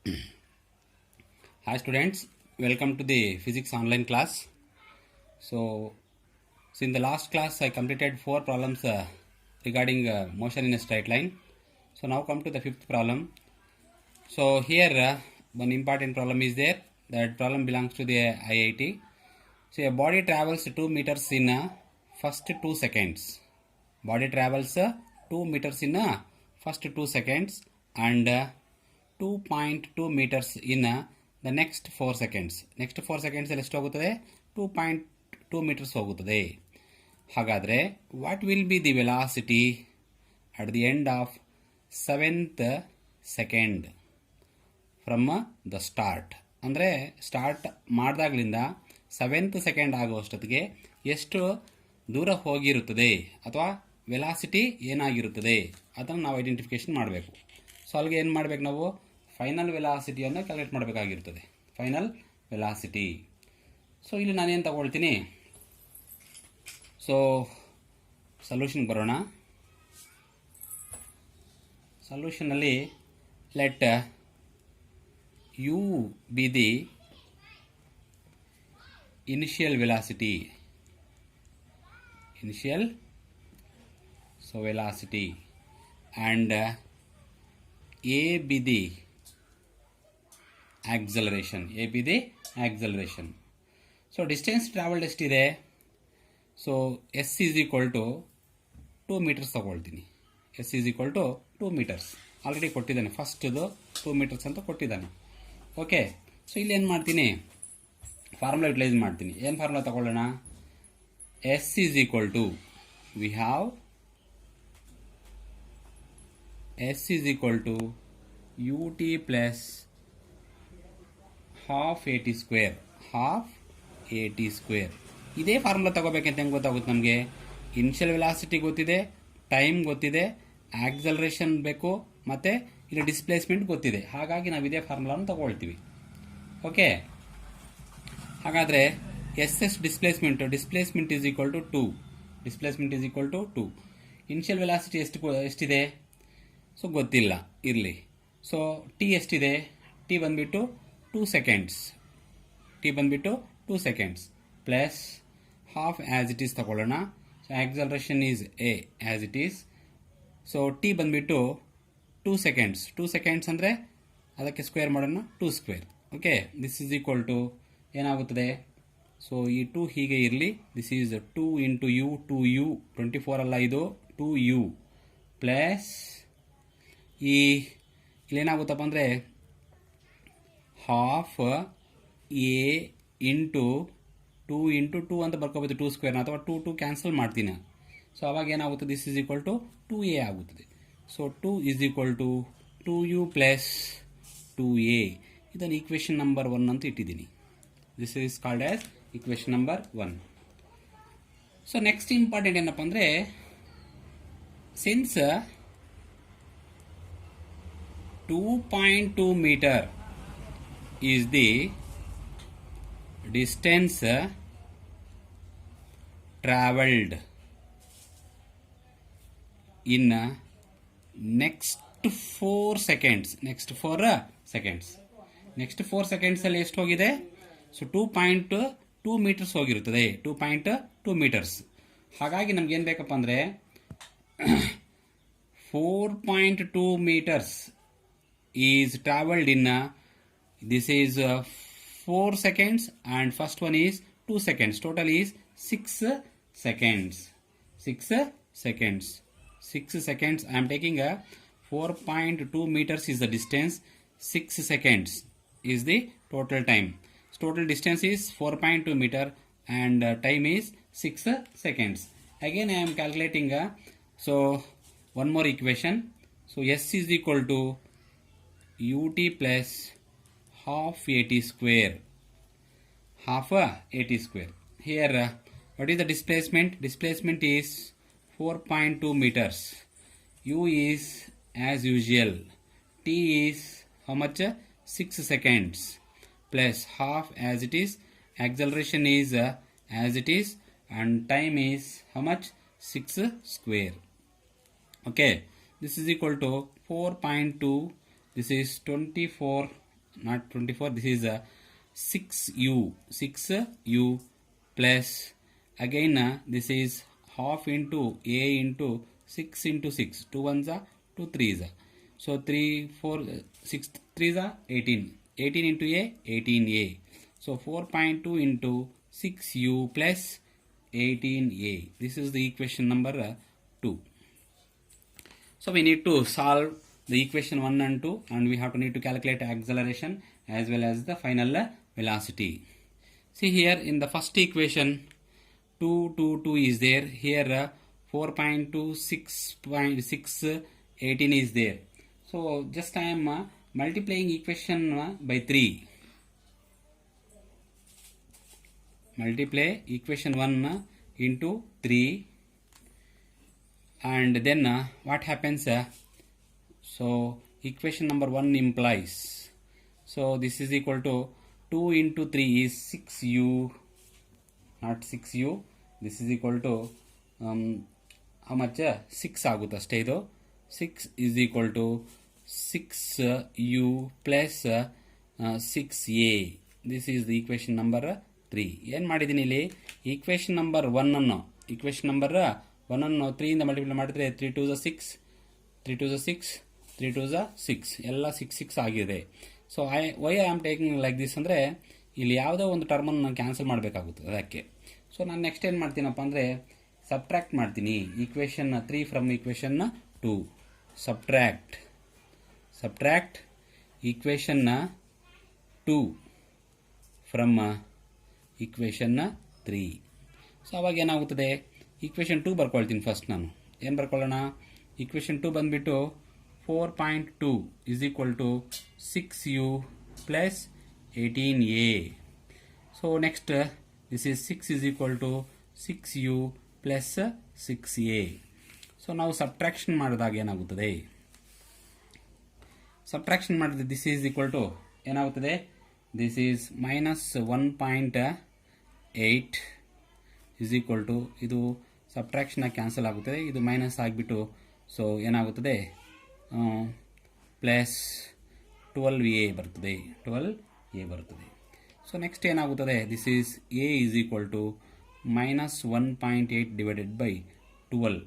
Hi students, welcome to the physics online class. So in the last class I completed 4 problems regarding motion in a straight line. So now come to the fifth problem. So here one important problem is there. That problem belongs to the IIT. So a body travels 2 meters in first 2 seconds. Body travels 2 meters in first 2 seconds and 2.2 meters in the next 4 seconds. Next 4 seconds ಅಲ್ಲಿ ಎಷ್ಟು ಹೋಗುತ್ತದೆ 2.2 meters ಹೋಗುತ್ತದೆ. ಹಾಗಾದರೆ what will be the velocity at the end of 7th second from the start? ಅಂದರೆ start ಮಾಡಿದಾಗಲಿಂದ 7th second ಆಗುವಷ್ಟೊತ್ತಿಗೆ ಎಷ್ಟು ದೂರ ಹೋಗಿರುತ್ತದೆ ಅಥವಾ velocity ಏನಾಗಿರುತ್ತದೆ ಅದನ್ನು ನಾವು ಐಡೆಂಟಿಫಿಕೇಶನ್ ಮಾಡಬೇಕು. ಸೊ ಅಲ್ಲಿಗೆ ಏನು ಮಾಡಬೇಕು, ನಾವು ಫೈನಲ್ ವೆಲಾಸಿಟಿಯನ್ನು ಕ್ಯಾಲ್ಕುಲೇಟ್ ಮಾಡಬೇಕಾಗಿರ್ತದೆ. Final velocity. ಸೊ ಇಲ್ಲಿ ನಾನೇನು ತಗೊಳ್ತೀನಿ, ಸೊ ಸೊಲ್ಯೂಷನ್ಗೆ ಬರೋಣ. ಸೊಲ್ಯೂಷನಲ್ಲಿ let u be the initial velocity, so velocity, and a be the acceleration, so distance traveled ಎಷ್ಟಿದೆ, so s is equal to 2 meters ತಗೊಳ್ತೀನಿ. s is equal to 2 meters already ಕೊಟ್ಟಿದ್ದಾನೆ, ಫಸ್ಟ್ದು 2 meters ಅಂತ ಕೊಟ್ಟಿದ್ದಾನೆ. ಓಕೆ, ಸೊ ಇಲ್ಲಿ ಏನು ಮಾಡ್ತೀನಿ, formula utilise ಮಾಡ್ತೀನಿ. ಏನು ಫಾರ್ಮುಲಾ ತಗೊಳ್ಳೋಣ, s is equal to we have s is equal to u t plus half a t square, ಇದೇ ಫಾರ್ಮುಲಾ ತಗೋಬೇಕಂತ ಹೆಂಗೆ ಗೊತ್ತಾಗುತ್ತೆ ನಮಗೆ, ಇನಿಷಿಯಲ್ ವೆಲಾಸಿಟಿ ಗೊತ್ತಿದೆ, ಟೈಮ್ ಗೊತ್ತಿದೆ, ಆಕ್ಸಲರೇಷನ್ ಬೇಕು, ಮತ್ತು ಇಲ್ಲಿ ಡಿಸ್ಪ್ಲೇಸ್ಮೆಂಟ್ ಗೊತ್ತಿದೆ. ಹಾಗಾಗಿ ನಾವು ಇದೇ ಫಾರ್ಮುಲಾನ ತಗೊಳ್ತೀವಿ. ಓಕೆ, ಹಾಗಾದರೆ s displacement is equal to 2. Initial velocity ಎಷ್ಟಿದೆ, ಸೊ ಗೊತ್ತಿಲ್ಲ, ಇರಲಿ. ಸೊ ಟಿ ಎಷ್ಟಿದೆ, ಟಿ ಬಂದುಬಿಟ್ಟು 2 seconds plus half as it is ತಗೊಳ್ಳೋಣ. So acceleration is a as it is. So t ಬಂದುಬಿಟ್ಟು 2 ಸೆಕೆಂಡ್ಸ್ ಅಂದರೆ ಅದಕ್ಕೆ ಸ್ಕ್ವೇರ್ ಮಾಡೋಣ, 2 square. Okay, this is equal to ಏನಾಗುತ್ತದೆ, ಸೊ ಈ 2 ಹೀಗೆ ಇರಲಿ, this is 2 into you, 2u, 24 ಅಲ್ಲ ಇದು 2u ಪ್ಲಸ್ ಇಲ್ಲೇನಾಗುತ್ತಪ್ಪ ಅಂದರೆ ಹಾಫ್ ಎ ಇಂಟು 2 ಅಂತ ಬರ್ಕೋಬೋದು, 2 ಸ್ಕ್ವೇರ್ನ, ಅಥವಾ 2 ಕ್ಯಾನ್ಸಲ್ ಮಾಡ್ತೀನಿ. ಸೊ ಅವಾಗ ಏನಾಗುತ್ತೆ, this is equal to 2a ಆಗುತ್ತದೆ. So 2 is equal to 2u plus 2a. ಇದನ್ನು ಈಕ್ವೇಷನ್ ನಂಬರ್ 1 ಅಂತ ಇಟ್ಟಿದ್ದೀನಿ. This is called as equation number 1. So next important ಏನಪ್ಪ ಅಂದರೆ, since 2.2 meter is the distance traveled in next 4 seconds, next 4 seconds ಅಲ್ಲಿ ಎಷ್ಟು ಹೋಗಿದೆ, so 2.2 meters ಹೋಗಿರುತ್ತದೆ, 2.2 meters. ಹಾಗಾಗಿ ನಮ್ಗೆ ಏನು ಬೇಕಪ್ಪ ಅಂದರೆ 4.2 meters is travelled in, this is 4 seconds and first one is 2 seconds. Total is 6 seconds. 6 seconds. I am taking a 4.2 meters is the distance, 6 seconds is the total time. So total distance is 4.2 meter and time is 6 seconds. Again I am calculating so one more equation. So S is equal to ut plus half at square. Here what is the displacement? Displacement is 4.2 meters. U is as usual. T is how much? 6 seconds. Plus half as it is, acceleration is as it is, and time is how much? 6 square. Okay, this is equal to 4.2, this is 24 not 24, this is 6u plus again this is half into a into 6 into 6, 2 ones are 2 threes, so 3 4 6 threes are 18 into a 18a, so 4.2 into 6u plus 18a. This is the equation number 2. So we need to solve the equation 1 and 2, and we have to need to calculate acceleration as well as the final velocity. See here in the first equation 2 is there, here 4.2 6.6 18 is there. So just I am multiplying equation by 3. Multiply equation 1 into 3, and then what happens, so equation number 1 implies, so this is equal to 2 into 3 is 6u, not 6u, this is equal to how much, 6 ಆಗುತ್ತೆ ಅಷ್ಟೇ. ಇದು 6 is equal to 6u plus 6a. this is the equation number 3. ಏನು ಮಾಡಿದ್ದೀನಿ ಇಲ್ಲಿ, equation number 1 ಅನ್ನು 3 ಇಂದ multiply ಮಾಡಿದ್ರೆ 3 2 6, 3 2 6, 3 2 6, ಎಲ್ಲ 6 6 ಆಗಿದೆ. So why I am taking like this ಅಂದರೆ ಇಲ್ಲಿ ಯಾವುದೋ ಒಂದು ಟರ್ಮನ್ನು ನಾನು ಕ್ಯಾನ್ಸಲ್ ಮಾಡಬೇಕಾಗುತ್ತೆ ಅದಕ್ಕೆ. ಸೊ ನಾನು ನೆಕ್ಸ್ಟ್ ಏನು ಮಾಡ್ತೀನಪ್ಪ ಅಂದರೆ ಸಬ್ಟ್ರಾಕ್ಟ್ ಮಾಡ್ತೀನಿ equation 3 from equation 2. Subtract equation 2 from equation 3. So ಅವಾಗ ಏನಾಗುತ್ತದೆ, ಈಕ್ವೇಷನ್ 2 ಬರ್ಕೊಳ್ತೀನಿ ಫಸ್ಟ್. ನಾನು ಏನು ಬರ್ಕೊಳ್ಳೋಣ, ಈಕ್ವೇಷನ್ 2 ಬಂದುಬಿಟ್ಟು 4.2 is equal to 6u plus 18a. so next this is 6 is equal to 6u plus 6a. so ನಾವು ಸಬ್ಟ್ರಾಕ್ಷನ್ ಮಾಡಿದಾಗ ಏನಾಗುತ್ತದೆ, ಸಬ್ಟ್ರಾಕ್ಷನ್ ಮಾಡಿದ್ರೆ this is equal to ಏನಾಗುತ್ತದೆ, this is minus 1.8 is equal to, ಇದು subtraction cancel ಆಗುತ್ತದೆ, ಇದು minus ಆಗಿಬಿಟ್ಟು so ಏನಾಗುತ್ತದೆ ಪ್ಲಸ್ 12a ಬರ್ತದೆ. ಸೊ ನೆಕ್ಸ್ಟ್ ಏನಾಗುತ್ತದೆ, this is a is equal to minus 1.8 divided by 12.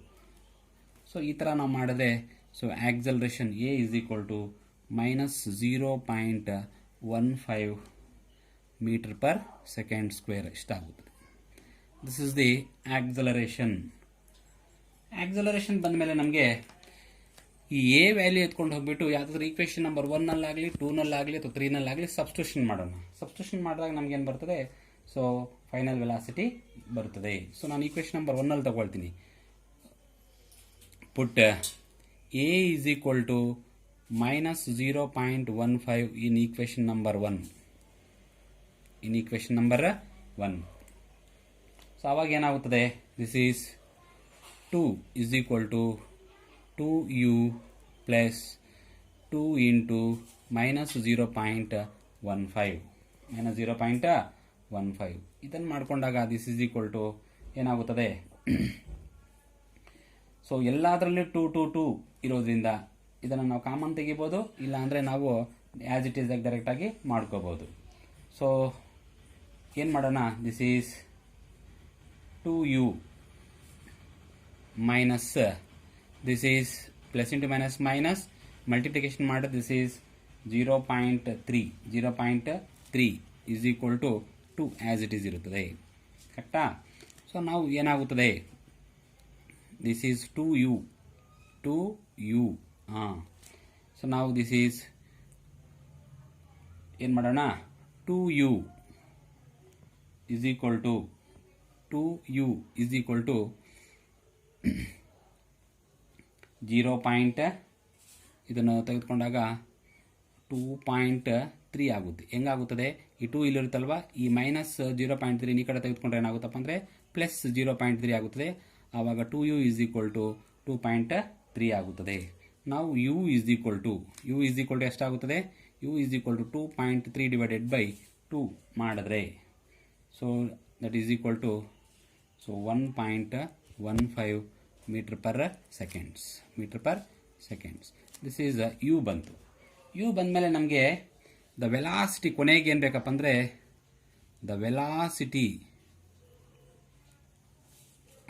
So ಈ ಥರ ನಾವು ಮಾಡಿದ್ರೆ so acceleration a is equal to minus 0.15 meter per second square ಇಷ್ಟಾಗುತ್ತದೆ. This is the acceleration. ಬಂದ ಮೇಲೆ ನಮಗೆ ಈ ಎ ವ್ಯಾಲ್ಯೂ ಎತ್ಕೊಂಡು ಹೋಗ್ಬಿಟ್ಟು ಯಾವುದಾದ್ರೂ ಈಕ್ವೇಷನ್ ನಂಬರ್ 1ನಲ್ಲಾಗಲಿ 2ನಲ್ಲಾಗಲಿ ಅಥವಾ 3ನಲ್ಲಾಗಲಿ ಸಬ್ಸ್ಟಿಟ್ಯೂಷನ್ ಮಾಡೋಣ. ಸಬ್ಸ್ಟಿಟ್ಯೂಷನ್ ಮಾಡಿದಾಗ ನಮಗೇನು ಬರ್ತದೆ, ಸೊ ಫೈನಲ್ ವೆಲಾಸಿಟಿ ಬರ್ತದೆ. ಸೊ ನಾನು ಈಕ್ವೇಷನ್ ನಂಬರ್ 1ನಲ್ಲಿ ತಗೊಳ್ತೀನಿ. Put a is equal to minus 0.15 in equation number 1. So ಅವಾಗ ಏನಾಗುತ್ತದೆ, this is 2 is equal to 2u plus 2 into minus 0.15. ಇದನ್ನು ಮಾಡಿಕೊಂಡಾಗ ದಿಸ್ ಈಸ್ ಈಕ್ವಲ್ ಟು ಏನಾಗುತ್ತದೆ, ಸೊ ಎಲ್ಲದರಲ್ಲೂ 2 ಇರೋದ್ರಿಂದ ಇದನ್ನು ನಾವು ಕಾಮನ್ ತೆಗಿಬೋದು, ಇಲ್ಲ ಅಂದರೆ ನಾವು ಆ್ಯಸ್ ಇಟ್ ಈಸ್ ಡೈರೆಕ್ಟಾಗಿ ಮಾಡ್ಕೋಬೋದು. ಸೊ ಏನು ಮಾಡೋಣ, this is 2u minus this is plus into minus multiplication ಮಾಡಿದ್ರೆ this is 0.3 is equal to 2 as it is ಇರುತ್ತದೆ. ಕರೆಕ್ಟಾ? ಸೊ ನಾವು ಏನಾಗುತ್ತದೆ, ದಿಸ್ ಈಸ್ 2u. ಸೊ ನಾವು ದಿಸ್ ಈಸ್ ಏನು ಮಾಡೋಣ, 2u is equal to 2u is equal to 0. ಇದನ್ನು ತೆಗೆದುಕೊಂಡಾಗ 2.3 ಆಗುತ್ತೆ. ಹೆಂಗಾಗುತ್ತದೆ, ಈ 2 ಇಲ್ಲಿರುತ್ತಲ್ವ, ಈ ಮೈನಸ್ 0.3 ಈ ಕಡೆ ತೆಗೆದುಕೊಂಡ್ರೆ ಏನಾಗುತ್ತಪ್ಪ ಅಂದರೆ ಪ್ಲಸ್ 0.3 ಆಗುತ್ತದೆ. ಆವಾಗ 2u is equal to 2.3 ಆಗುತ್ತದೆ. ನಾವು u is equal to ಎಷ್ಟಾಗುತ್ತದೆ, u is equal to 2.3 divided by 2 ಮಾಡಿದ್ರೆ so that is equal to 1.15 meter per seconds. This is u ಬಂತು. ಯು ಬಂದಮೇಲೆ ನಮಗೆ ದ ವೆಲಾಸಿಟಿ ಕೊನೆಗೆ ಏನು ಬೇಕಪ್ಪ ಅಂದರೆ the velocity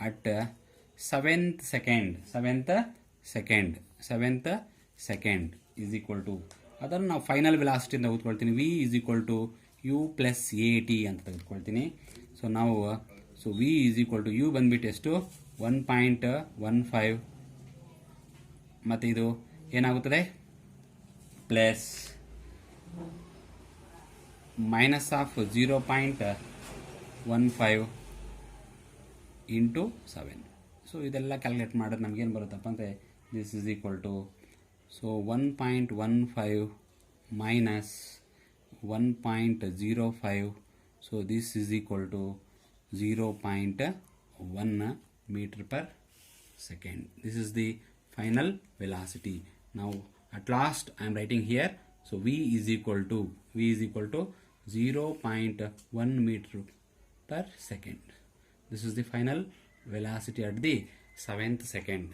at seventh second is equal to ಅದನ್ನು ನಾವು ಫೈನಲ್ ವೆಲಾಸಿಟಿ ಅಂತ ತೆಗೆದುಕೊಳ್ತೀನಿ. V is equal to u plus a t ಅಂತ ತೆಗೆದುಕೊಳ್ತೀನಿ. ಸೊ ನಾವು v is equal to u ಬಂದ್ಬಿಟ್ಟು ಎಷ್ಟು 1.15 ಮತ್ತು ಇದು ಏನಾಗುತ್ತದೆ plus minus of 0.15 into 7. So ಇದೆಲ್ಲ ಕ್ಯಾಲ್ಕುಲೇಟ್ ಮಾಡೋದು ನಮಗೇನು ಬರುತ್ತಪ್ಪ ಅಂದರೆ this is equal to 1.15 minus 1.05. So this is equal to 0.1 meter per second. This is the final velocity. Now at last I am writing here. So v is equal to 0.1 meter per second. This is the final velocity at the seventh second.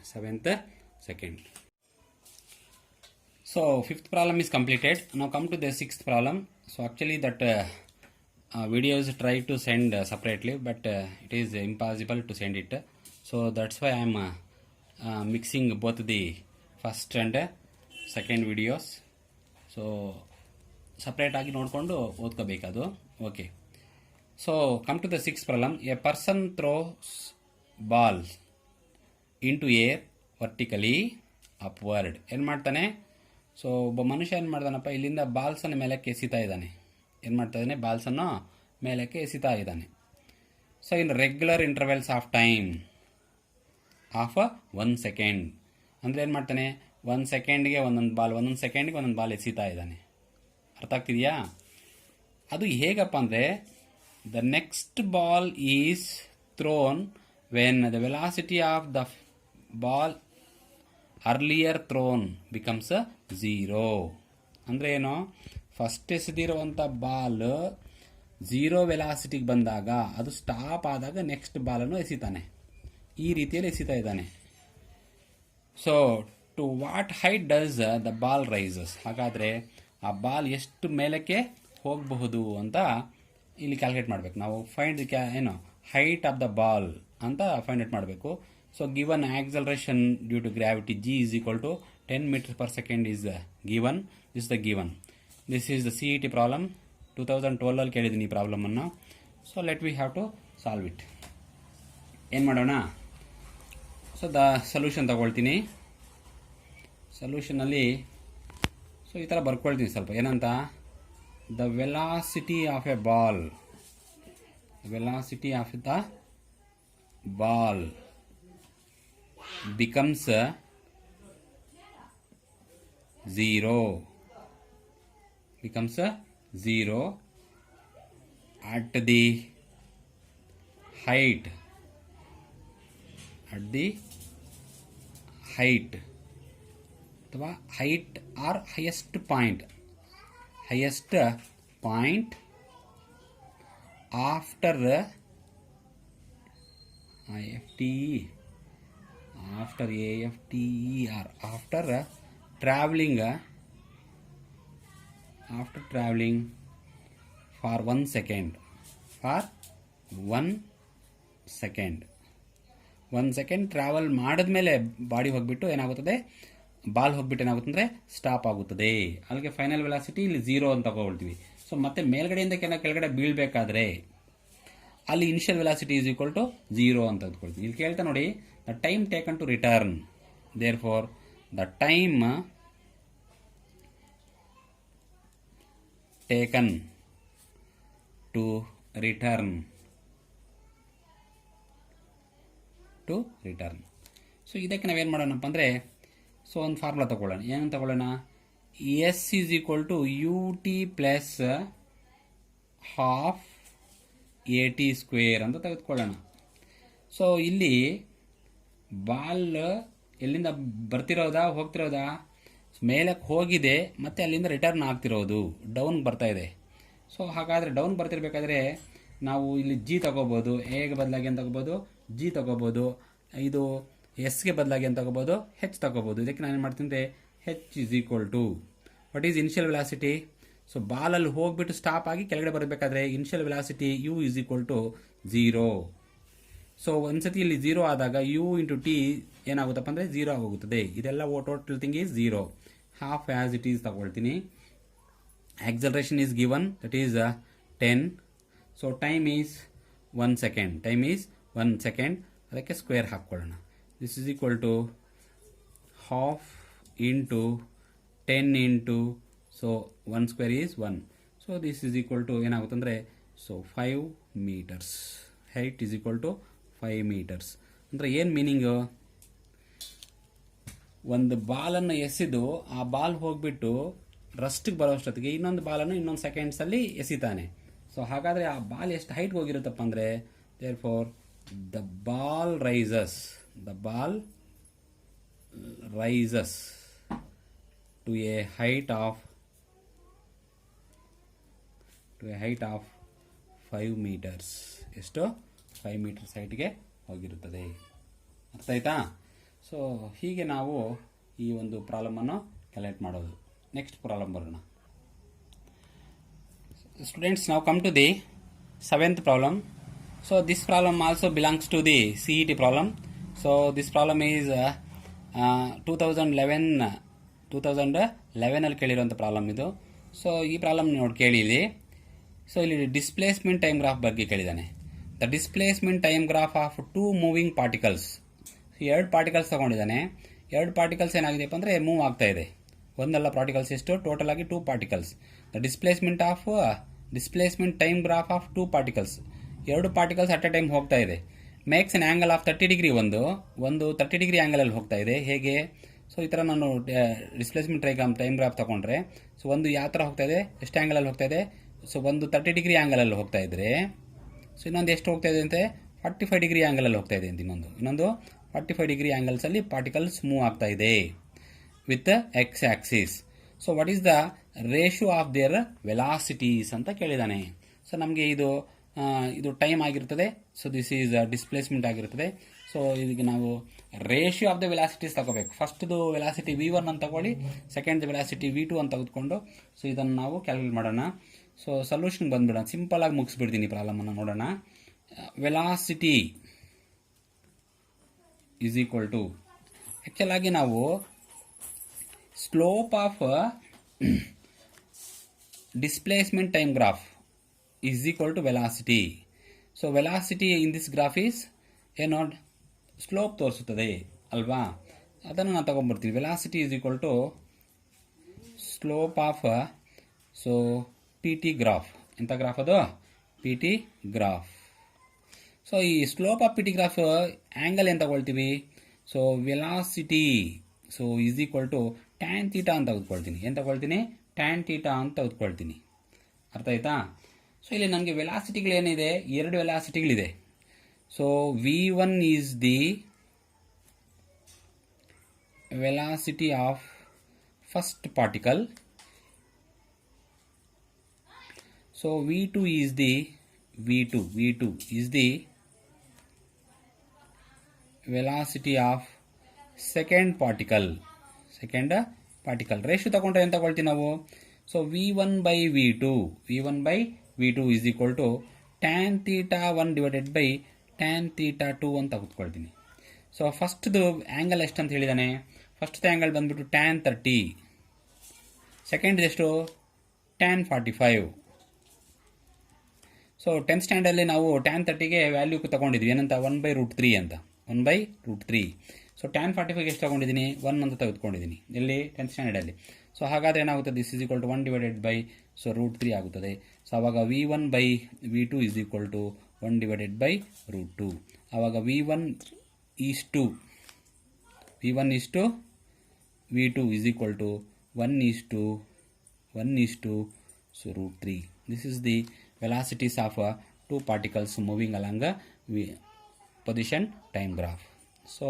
So fifth problem is completed. Now come to the sixth problem. So actually that video is tried to send separately, but it is impossible to send it. So that's why I am mixing both the first and second videos. So separate ಆಗಿ ನೋಡಿಕೊಂಡು ಓದ್ಕೋಬೇಕದು. Okay. So come to the sixth problem. A person throws balls into air vertically upward. ಏನು ಮಾಡ್ತಾನೆ? So ಒಬ್ಬ ಮನುಷ್ಯ ಏನು ಮಾಡ್ತಾನಪ್ಪ, ಇಲ್ಲಿಂದ ಬಾಲ್ಸನ್ನು ಮೇಲಕ್ಕೆ ಎಸಿತಾ ಇದ್ದಾನೆ. ಏನು ಮಾಡ್ತಾ ಇದ್ದಾನೆ? ಬಾಲ್ಸನ್ನು ಮೇಲಕ್ಕೆ ಎಸಿತಾ ಇದ್ದಾನೆ. So in regular intervals of time of 1 second. ಅಂದರೆ ಏನು ಮಾಡ್ತಾನೆ? 1 ಸೆಕೆಂಡ್ಗೆ ಒಂದೊಂದು ಬಾಲ್ ಎಸಿತಾ ಇದ್ದಾನೆ. ಅರ್ಥ ಆಗ್ತಿದೆಯಾ? ಅದು ಹೇಗಪ್ಪ ಅಂದರೆ the next ball is throne when the velocity of the ball earlier throne becomes 0. ಅಂದರೆ ಏನು? ಫಸ್ಟ್ ಎಸೆದಿರುವಂಥ ಬಾಲ್ 0 ವೆಲಾಸಿಟಿಗೆ ಬಂದಾಗ ಅದು ಸ್ಟಾಪ್ ಆದಾಗ ನೆಕ್ಸ್ಟ್ ಬಾಲನ್ನು ಎಸಿತಾನೆ. ಈ ರೀತಿಯಲ್ಲಿ ಎಸಿತಾ ಇದ್ದಾನೆ. So to what height does the ball rises? ಹಾಗಾದರೆ ಆ ಬಾಲ್ ಎಷ್ಟು ಮೇಲಕ್ಕೆ ಹೋಗಬಹುದು ಅಂತ ಇಲ್ಲಿ ಕ್ಯಾಲ್ಕುಲೇಟ್ ಮಾಡಬೇಕು ನಾವು. Find height of the ball ಅಂತ ಫೈಂಡ್ ಔಟ್ ಮಾಡಬೇಕು. So given acceleration due to gravity g is equal to 10 meters per second is given. This is the given. This is the CET problem. 2012 ಅಲ್ಲಿ ಕೇಳಿದ್ದೀನಿ ಈ problem ಅನ್ನು. So let we have to solve it. ಏನು ಮಾಡೋಣ? So the solution ತಗೊಳ್ತೀನಿ. ಸೊಲ್ಯೂಷನಲ್ಲಿ so ಈ ಥರ ಬರ್ಕೊಳ್ತೀನಿ ಸ್ವಲ್ಪ. ಏನಂತ? The velocity of A ball becomes 0 at the height ಅಥವಾ height or highest point after traveling for 1 second. 1 second travel ಮಾಡಿದ್ಮೇಲೆ ಬಾಡಿ ಹೋಗ್ಬಿಟ್ಟು ಏನಾಗುತ್ತದೆ? ಬಾಲ್ ಹೋಗ್ಬಿಟ್ಟು ಏನಾಗುತ್ತೆ ಅಂದರೆ ಸ್ಟಾಪ್ ಆಗುತ್ತದೆ. ಅಲ್ಲಿಗೆ ಫೈನಲ್ ವೆಲಾಸಿಟಿ ಇಲ್ಲಿ 0 ಅಂತ ತಗೊಳ್ತೀವಿ. ಸೊ ಮತ್ತೆ ಮೇಲ್ಗಡೆಯಿಂದ ಕೆಳಗಡೆ ಬೀಳಬೇಕಾದ್ರೆ ಅಲ್ಲಿ initial velocity is equal to 0 ಅಂತ ಅಂದ್ಕೊಳ್ತೀವಿ. ಇಲ್ಲಿ ಕೇಳ್ತಾ ನೋಡಿ, the time taken to return. Therefore the time taken to return so ಇದಕ್ಕೆ ನಾವೇನು ಮಾಡೋಣಪ್ಪ ಅಂದರೆ, ಸೊ ಒಂದು ಫಾರ್ಮುಲಾ ತಗೊಳ್ಳೋಣ. ಏನು ತಗೊಳ್ಳೋಣ? S is equal to u t plus half a t square ಅಂತ ತೆಗೆದುಕೊಳ್ಳೋಣ. ಸೊ ಇಲ್ಲಿ ಬಾಲ್ ಎಲ್ಲಿಂದ ಹೋಗ್ತಿರೋದಾ? ಮೇಲಕ್ಕೆ ಹೋಗಿದೆ, ಮತ್ತು ಅಲ್ಲಿಂದ ರಿಟರ್ನ್ ಆಗ್ತಿರೋದು ಡೌನ್ ಬರ್ತಾ ಇದೆ. ಸೊ ಹಾಗಾದರೆ ಡೌನ್ ಬರ್ತಿರ್ಬೇಕಾದ್ರೆ ನಾವು ಇಲ್ಲಿ ಜಿ ತಗೋಬೋದು, ಎಗೆ ಬದಲಾಗಿ ಏನು ತಗೋಬೋದು? ಜಿ ತಗೋಬೋದು. ಇದು ಎಸ್ಗೆ ಬದಲಾಗಿ ಏನು ತಗೋಬೋದು? ಹೆಚ್ ತಗೋಬೋದು. ಇದಕ್ಕೆ ನಾನು ಏನು ಮಾಡ್ತೀನಿ ಅಂದರೆ h is equal to what is initial velocity? So ಬಾಲಲ್ಲಿ ಹೋಗ್ಬಿಟ್ಟು ಸ್ಟಾಪ್ ಆಗಿ ಕೆಳಗಡೆ ಬರಬೇಕಾದ್ರೆ initial velocity u is equal to 0. So ಒಂದ್ಸತಿ ಇಲ್ಲಿ 0 ಆದಾಗ ಯು ಇಂಟು ಟಿ ಏನಾಗುತ್ತಪ್ಪ ಅಂದರೆ 0 ಆಗೋಗುತ್ತದೆ. ಇದೆಲ್ಲ total thing is 0. Half as it is ತಗೊಳ್ತೀನಿ. Acceleration is given, that is 10. So time is 1 second. Time is 1 second. ಅದಕ್ಕೆ ಸ್ಕ್ವೇರ್ ಹಾಕ್ಕೊಳ್ಳೋಣ. This is equal to half into 10 into so 1 square is 1. So this is equal to ಏನಾಗುತ್ತೆ ಅಂದರೆ so 5 meters. Height is equal to 5 meters. ಅಂದರೆ ಏನು meaning? ಒಂದು ಬಾಲನ್ನು ಎಸೆದು ಆ ball ಹೋಗ್ಬಿಟ್ಟು ರಸ್ಟಿಗೆ ಬರೋಷ್ಟೊತ್ತಿಗೆ ಇನ್ನೊಂದು ಬಾಲನ್ನು ಇನ್ನೊಂದು ಸೆಕೆಂಡ್ಸಲ್ಲಿ ಎಸಿತಾನೆ. ಸೊ ಹಾಗಾದರೆ ಆ ಬಾಲ್ ಎಷ್ಟು ಹೈಟ್ಗೆ ಹೋಗಿರುತ್ತಪ್ಪ ಅಂದರೆ therefore the ball rises to a height of 5 metres. ಎಷ್ಟು? 5 ಮೀಟರ್ಸ್ ಹೈಟ್ಗೆ ಹೋಗಿರುತ್ತದೆ. ಅರ್ಥ ಆಯ್ತಾ? ಸೊ ಹೀಗೆ ನಾವು ಈ ಒಂದು ಪ್ರಾಬ್ಲಮನ್ನು ಕ್ಯಾಲ್ಕುಲೇಟ್ ಮಾಡೋದು. ನೆಕ್ಸ್ಟ್ ಪ್ರಾಬ್ಲಮ್ ಬರೋಣ. ಸ್ಟೂಡೆಂಟ್ಸ್, ನಾವು come to the 7th problem. So this problem also belongs to the CET problem. So this problem is 2011 ಕೇಳಿರುವಂಥ ಪ್ರಾಬ್ಲಮ್ ಇದು. ಸೊ ಈ ಪ್ರಾಬ್ಲಮ್ ನೋಡಿ ಕೇಳಿ ಇಲ್ಲಿ. ಸೊ ಇಲ್ಲಿ ಡಿಸ್ಪ್ಲೇಸ್ಮೆಂಟ್ ಟೈಮ್ ಗ್ರಾಫ್ ಬಗ್ಗೆ ಕೇಳಿದ್ದಾನೆ. The displacement time graph of 2 moving particles. 2 particles ತಗೊಂಡಿದ್ದಾನೆ. 2 ಪಾರ್ಟಿಕಲ್ಸ್ ಏನಾಗಿದೆಯಪ್ಪ ಅಂದರೆ ಮೂವ್ ಆಗ್ತಾ ಇದೆ. ಒಂದಲ್ಲ ಪಾರ್ಟಿಕಲ್ಸ್ ಎಷ್ಟು? ಟೋಟಲ್ ಆಗಿ 2 particles. The displacement time graph of 2 particles. 2 particles at A time ಹೋಗ್ತಾ ಇದೆ. Makes N angle of 30 degree. ಒಂದು 30 ಡಿಗ್ರಿ ಆ್ಯಂಗಲಲ್ಲಿ ಹೋಗ್ತಾ ಇದೆ. ಹೇಗೆ? ಸೊ ಈ ಥರ ನಾನು ಡಿಸ್ಪ್ಲೇಸ್ಮೆಂಟ್ ಟೈಮ್ ಗ್ರಾಫ್ ತಗೊಂಡ್ರೆ ಸೊ ಒಂದು ಯಾವ ಥರ ಹೋಗ್ತಾ ಇದೆ, ಎಷ್ಟು ಆ್ಯಂಗಲಲ್ಲಿ ಹೋಗ್ತಾ ಇದೆ? ಸೊ ಒಂದು 30 ಡಿಗ್ರಿ ಆ್ಯಂಗಲಲ್ಲಿ ಹೋಗ್ತಾ ಇದ್ರೆ ಸೊ ಇನ್ನೊಂದು ಎಷ್ಟು ಹೋಗ್ತಾ ಇದೆ ಅಂತೆ? 45 ಡಿಗ್ರಿ ಆ್ಯಂಗಲಲ್ಲಿ ಹೋಗ್ತಾ ಇದೆ ಅಂತ. ಇನ್ನೊಂದು 45 ಡಿಗ್ರಿ ಆ್ಯಂಗಲ್ಸಲ್ಲಿ ಪಾರ್ಟಿಕಲ್ಸ್ ಮೂವ್ ಆಗ್ತಾ ಇದೆ with X Axis. So what is the ratio of their velocities ಅಂತ ಕೇಳಿದ್ದಾನೆ. ಸೊ ನಮಗೆ ಇದು ಟೈಮ್ ಆಗಿರ್ತದೆ. ಸೊ ದಿಸ್ ಈಸ್ ಡಿಸ್ಪ್ಲೇಸ್ಮೆಂಟ್ ಆಗಿರ್ತದೆ. ಸೊ ಇದಕ್ಕೆ ನಾವು ರೇಷಿಯೋ ಆಫ್ ದ ವೆಲಾಸಿಟೀಸ್ ತಗೋಬೇಕು. ಫಸ್ಟ್ದು ವೆಲಾಸಿಟಿ V1 ಅಂತ ತಗೊಳ್ಳಿ, ಸೆಕೆಂಡ್ ವೆಲಾಸಿಟಿ V2 ಅಂತ ತೆಗೆದುಕೊಂಡು ಸೊ ಇದನ್ನು ನಾವು ಕ್ಯಾಲ್ಕುಲೇಟ್ ಮಾಡೋಣ. So solution ಬಂದ್ಬಿಡೋಣ. ಸಿಂಪಲ್ ಆಗಿ ಮುಗಿಸ್ಬಿಡ್ತೀನಿ ಪ್ರಾಬ್ಲಮನ್ನು. ನೋಡೋಣ. Velocity is equal to actual ಆಗಿ ನಾವು slope of displacement time graph is equal to velocity. So velocity in this graph is ಏನೋ ಸ್ಲೋಪ್ ತೋರಿಸುತ್ತದೆ ಅಲ್ವಾ? ಅದನ್ನು ನಾನು ತಗೊಂಡ್ಬರ್ತೀನಿ. Velocity is equal to slope of so PT graph. ಎಂಥ ಗ್ರಾಫ್ ಅದು? PT graph. ಸೊ ಈ slope of PT graph angle ಏನು ತಗೊಳ್ತೀವಿ? So velocity so is equal to tan theta ಅಂತ ತೆಗೆದುಕೊಳ್ತೀನಿ. ಏನು ತಗೊಳ್ತೀನಿ? ಟ್ಯಾನ್ ಥೀಟಾ ಅಂತ ತೆಗೆದುಕೊಳ್ತೀನಿ. ಅರ್ಥ ಆಯ್ತಾ? ಸೊ ಇಲ್ಲಿ ನನಗೆ ವೆಲಾಸಿಟಿಗಳೇನಿದೆ? 2 ವೆಲಾಸಿಟಿಗಳಿದೆ. So V1 is the velocity of first particle. So V2 is the V2 is the velocity of second particle. Ratio ತಗೊಂಡ್ರೆ ಏನು ತಗೊಳ್ತೀವಿ ನಾವು? So V1 by V2 is equal to tan theta 1 divided by tan theta 2 ಅಂತ ತೆಗೆದುಕೊಳ್ತೀನಿ. So ಫಸ್ಟ್ದು angle ಎಷ್ಟು ಅಂತ ಹೇಳಿದಾನೆ? First angle ಬಂದ್ಬಿಟ್ಟು tan 30. ಸೆಕೆಂಡ್ ಎಷ್ಟು? tan 45. ಸೊ 10th ಸ್ಟ್ಯಾಂಡರ್ಡಲ್ಲಿ ನಾವು ಟ್ಯಾನ್ 30ಗೆ ವ್ಯಾಲ್ಯೂ ತಗೊಂಡಿದ್ವಿ. ಏನಂತ? 1/√3 ಅಂತ. 1/√3. ಸೊ ಟ್ಯಾನ್ 45ಗೆ ಎಷ್ಟು ತಗೊಂಡಿದ್ದೀನಿ? 1 ಅಂತ ತೆಗೆದುಕೊಂಡಿದ್ದೀನಿ. ಇಲ್ಲಿ 10th ಸ್ಟ್ಯಾಂಡರ್ಡಲ್ಲಿ. ಸೊ ಹಾಗಾದರೆ ಏನಾಗುತ್ತೆ? This is equal to 1 divided by so √3 ಆಗುತ್ತದೆ. ಸೊ ಆವಾಗ V1 by V2 is equal to 1 divided by √2. ಆವಾಗ V1 is to V2 is equal to 1 is to so √3. This is the velocities of 2 particles moving along a position time graph. So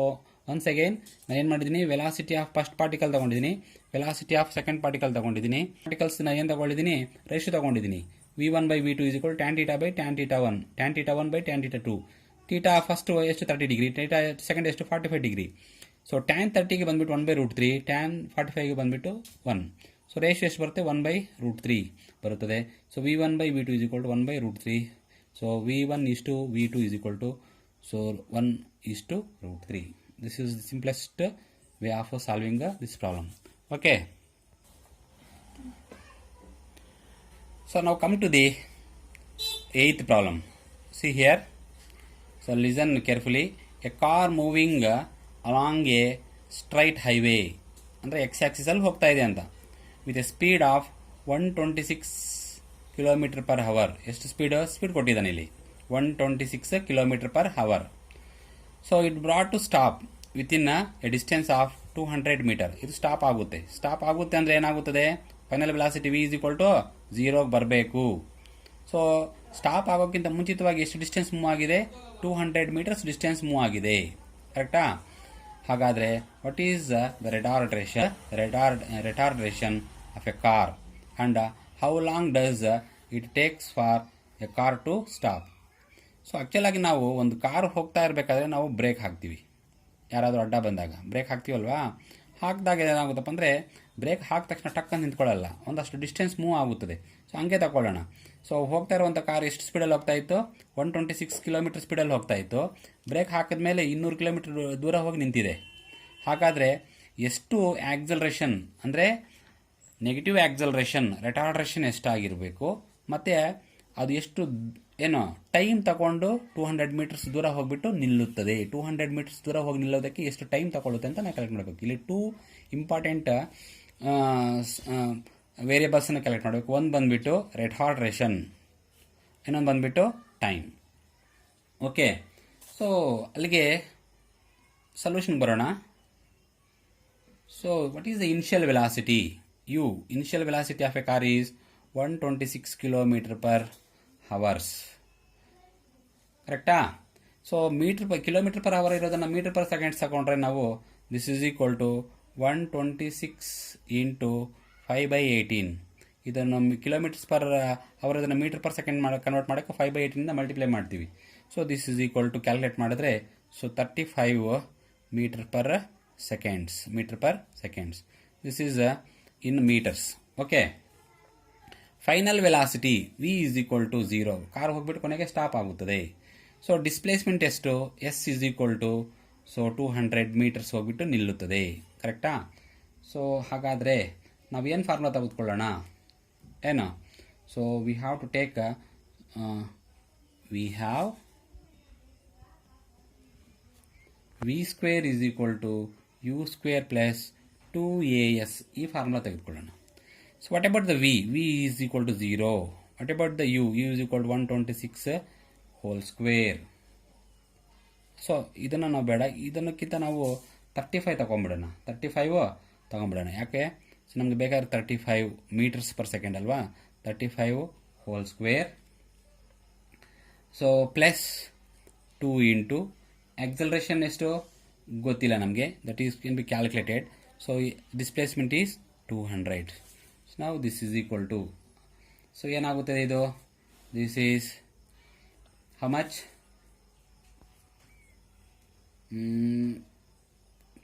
once again ನಾನು ಏನು ಮಾಡಿದ್ದೀನಿ? Velocity of first particle ತಗೊಂಡಿದ್ದೀನಿ, velocity of second particle ತಗೊಂಡಿದ್ದೀನಿ. Particles ನಾನು ಏನು ತಗೊಂಡಿದ್ದೀನಿ? Ratio ತಗೊಂಡಿದ್ದೀನಿ. V1 by V2 is equal to tan theta by tan theta 1, tan theta 1 by tan theta 2. Theta first ಎಷ್ಟು? 30 ಡಿಗ್ರಿ. ಥೀಟಾ ಸೆಕೆಂಡ್ ಎಷ್ಟು? 45 degree. So tan 30ಗೆ ಬಂದ್ಬಿಟ್ಟು 1/√3, tan 45ಗೆ ಬಂದ್ಬಿಟ್ಟು 1. So ratio ಎಷ್ಟು ಬರುತ್ತೆ, 1/√3 ಬರುತ್ತದೆ. So V1/V2 is equal to 1/√3. So V1:V2 is equal to, so 1:√3. This is the simplest way of solving this problem. Okay. So now come to the 8th problem. See here. So listen carefully. A car moving along a straight highway, ಅಂದರೆ x-axis ಅಲ್ಲಿ ಹೋಗ್ತಾ ಇದೆ ಅಂತ, with A speed of 126 km/h. ಎಷ್ಟು speed ಕೊಟ್ಟಿದ್ದಾನೆ ಇಲ್ಲಿ, 126 km/h. So it brought to stop within a distance of 200 metre. ಇದು stop ಆಗುತ್ತೆ ಅಂದರೆ ಏನಾಗುತ್ತದೆ, final velocity V is equal to 0 ಬರಬೇಕು. ಸೊ ಸ್ಟಾಪ್ ಆಗೋಕ್ಕಿಂತ ಮುಂಚಿತವಾಗಿ ಎಷ್ಟು ಡಿಸ್ಟೆನ್ಸ್ ಮೂವ್ ಆಗಿದೆ, 200 ಮೀಟರ್ಸ್ ಡಿಸ್ಟೆನ್ಸ್ ಮೂವ್ ಆಗಿದೆ, ಕರೆಕ್ಟಾ? ಹಾಗಾದರೆ what is the retardation of a car and how long does it takes for a car to stop? So ಆ್ಯಕ್ಚುಲಾಗಿ ನಾವು ಒಂದು ಕಾರ್ ಹೋಗ್ತಾ ಇರಬೇಕಾದ್ರೆ ನಾವು ಬ್ರೇಕ್ ಹಾಕ್ತೀವಿ, ಯಾರಾದರೂ ಅಡ್ಡ ಬಂದಾಗ ಬ್ರೇಕ್ ಹಾಕ್ತೀವಲ್ವಾ? ಹಾಕಿದಾಗ ಏನಾಗುತ್ತಪ್ಪ ಅಂದರೆ, ಬ್ರೇಕ್ ಹಾಕಿದ ತಕ್ಷಣ ಟಕ್ಕಂತ ನಿಂತ್ಕೊಳ್ಳಲ್ಲ, ಒಂದಷ್ಟು ಡಿಸ್ಟೆನ್ಸ್ ಮೂವ್ ಆಗುತ್ತದೆ. ಸೊ ಹಂಗೆ ತಗೊಳ್ಳೋಣ. ಸೊ ಹೋಗ್ತಾ ಇರುವಂಥ ಕಾರ್ ಎಷ್ಟು ಸ್ಪೀಡಲ್ಲಿ ಹೋಗ್ತಾ ಇತ್ತು, 126 km ಸ್ಪೀಡಲ್ಲಿ ಹೋಗ್ತಾ ಇತ್ತು. ಬ್ರೇಕ್ ಹಾಕಿದ ಮೇಲೆ 200 km ದೂರ ಹೋಗಿ ನಿಂತಿದೆ. ಹಾಗಾದರೆ ಎಷ್ಟು ಆಕ್ಸಲರೇಷನ್ ಅಂದರೆ ನೆಗೆಟಿವ್ ಆಕ್ಸಲರೇಷನ್, ರಿಟಾರ್ಡೇಷನ್ ಎಷ್ಟಾಗಿರಬೇಕು, ಮತ್ತು ಅದು ಎಷ್ಟು ಟೈಮ್ ತಗೊಂಡು 200 ಮೀಟರ್ಸ್ ದೂರ ಹೋಗಿಬಿಟ್ಟು ನಿಲ್ಲುತ್ತದೆ. 200 ಮೀಟರ್ಸ್ ದೂರ ಹೋಗಿ ನಿಲ್ಲೋದಕ್ಕೆ ಎಷ್ಟು ಟೈಮ್ ತಗೊಳ್ಳುತ್ತೆ ಅಂತ ನಾವು ಕ್ಯಾಲ್ಕುಲೇಟ್ ಮಾಡಬೇಕು. ಇಲ್ಲಿ 2 ಇಂಪಾರ್ಟೆಂಟ್ ವೇರಿಯಬಲ್ಸನ್ನು ಕ್ಯಾಲ್ಕುಲೇಟ್ ಮಾಡಬೇಕು. ಒಂದು ಬಂದುಬಿಟ್ಟು ರಿಟಾರ್ಡೇಷನ್, ಇನ್ನೊಂದು ಬಂದುಬಿಟ್ಟು ಟೈಮ್. ಓಕೆ, ಸೊ ಅಲ್ಲಿಗೆ ಸೊಲ್ಯೂಷನ್ ಬರೋಣ. So what is the initial velocity? Initial velocity of a car is 126 km/h. ಕರೆಕ್ಟಾ? ಸೊ km/h ಇರೋದನ್ನು m/s ತಗೊಂಡ್ರೆ ನಾವು ದಿಸ್ ಈಸ್ ಈಕ್ವಲ್ ಟು 126 × 5/18. ಇದನ್ನು km/h ಇದನ್ನು m/s ಕನ್ವರ್ಟ್ ಮಾಡೋಕ್ಕೆ 5/18 ಮಲ್ಟಿಪ್ಲೈ ಮಾಡ್ತೀವಿ. So this is equal to calculate ಮಾಡಿದ್ರೆ, so 35 m/s. This is in meters. Okay, final velocity V is equal to 0. Car ಹೋಗ್ಬಿಟ್ಟು ಕೊನೆಗೆ ಸ್ಟಾಪ್ ಆಗುತ್ತದೆ. ಸೊ ಡಿಸ್ಪ್ಲೇಸ್ಮೆಂಟ್ ಎಷ್ಟು, S is equal to, so 200 meters ಹೋಗ್ಬಿಟ್ಟು ನಿಲ್ಲುತ್ತದೆ, ಕರೆಕ್ಟಾ? ಸೊ ಹಾಗಾದರೆ ನಾವೇನು ಫಾರ್ಮುಲಾ ತೆಗೆದುಕೊಳ್ಳೋಣ ಏನು? So we have to take V² is equal to U² plus 2AS. ಈ ಫಾರ್ಮುಲಾ ತೆಗೆದುಕೊಳ್ಳೋಣ. So what about the V? V is equal to 0. What about the U? U is equal to 126 whole square. So ಇದನ್ನು ನಾವು ಬೇಡ, ಇದನ್ನಕ್ಕಿಂತ ನಾವು 35 ತಗೊಂಡ್ಬಿಡೋಣ. 35 ತಗೊಂಡ್ಬಿಡೋಣ. ಯಾಕೆ? So ನಮಗೆ ಬೇಕಾದ್ರೆ 35 m/s ಅಲ್ವಾ? 35 whole square. So plus 2 into acceleration ಎಷ್ಟು ಗೊತ್ತಿಲ್ಲ ನಮಗೆ, that is can be calculated. So displacement is 200. So now this is equal to, so ಏನಾಗುತ್ತದೆ ಇದು, this is how much,